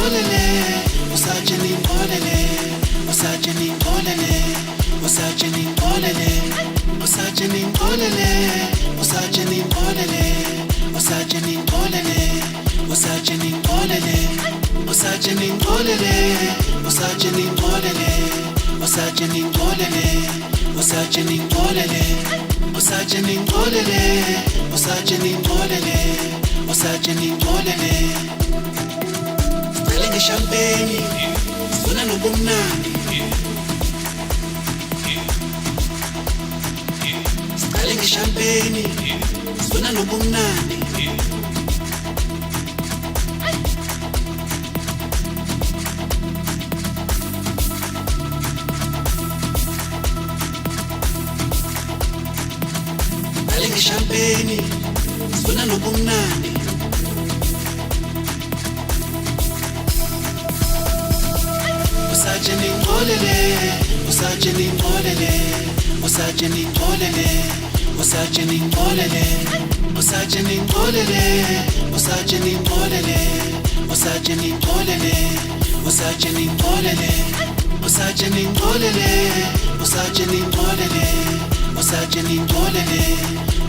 ngolele, usajeni ngolele, usajeni ngolele, usajeni ngolele, usajeni ngolele, usajeni ngolele, usajeni ngolele, usajeni ngolele, usajeni ngolele, usajeni ngolele, usajeni ngolele, usajeni ngolele, usajeni ngolele, usajeni ngolele, usajeni ngolele. Sicale ngeshampeni, sifuna nobumnandi. Sicale ngeshampeni, sifuna nobumnandi. Sicale ngeshampeni, sifuna nobumnandi. Usajeni ngolele, usajeni ngolele, usajeni ngolele, usajeni ngolele, usajeni ngolele, usajeni ngolele, usajeni ngolele, usajeni ngolele, usajeni ngolele, usajeni ngolele, usajeni ngolele,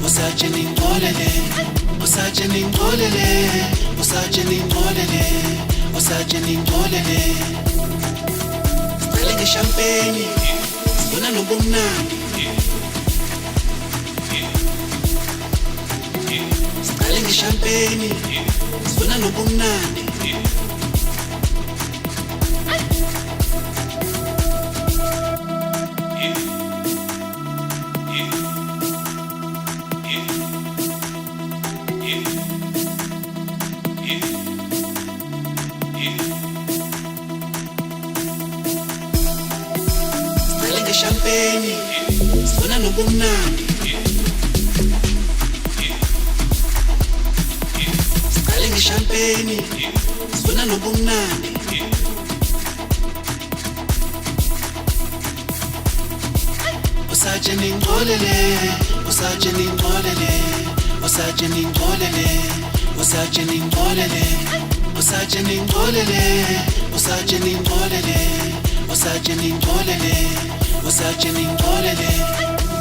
usajeni ngolele, usajeni ngolele, usajeni ngolele, usajeni ngolele. Sicale ngeshampeni, sifuna nobumnandi. Sicale ngeshampeni, sifuna nobumnandi. Sicale ngeshampeni, sifuna nobumnandi. Sicale ngeshampeni, sifuna nobumnandi. Usajeni ngolele, usajeni ngolele, usajeni ngolele, usajeni ngolele, usajeni ngolele, usajeni ngolele, usajeni ngolele, usajeni ngolele,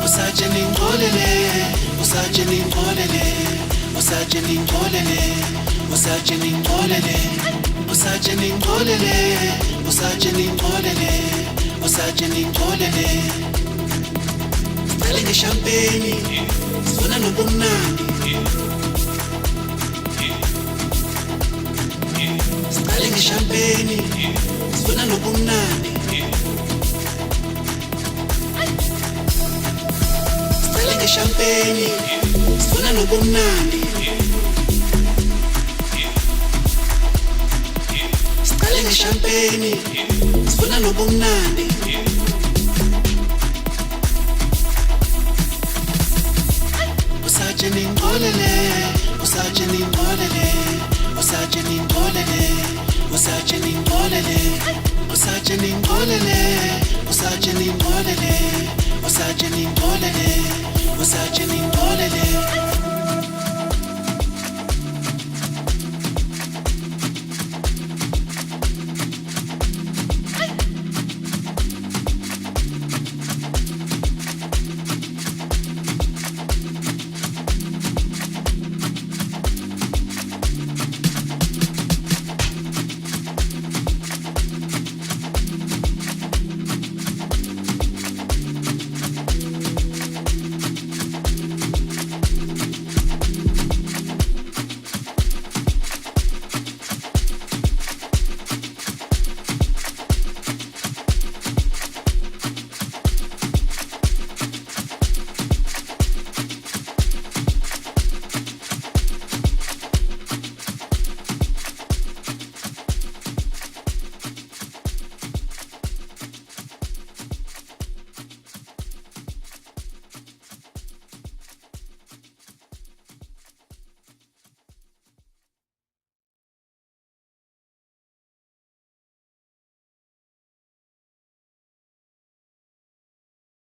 usajeni ngolele, usajeni ngolele, usajeni ngolele, usajeni ngolele, usajeni ngolele, usajeni ngolele, usajeni ngolele. Sicale ngeshampeni, sifuna nobumnandi. Sicale ngeshampeni, sifuna nobumnandi. Sicale ngeshampeni, sifuna nobumnandi. Sicale ngeshampeni, sifuna nobumnandi. Usajeni ngolele, usajeni ngolele, usajeni ngolele, usajeni ngolele, usajeni ngolele, usajeni ngolele, usajeni ngolele, usajeni ngolele,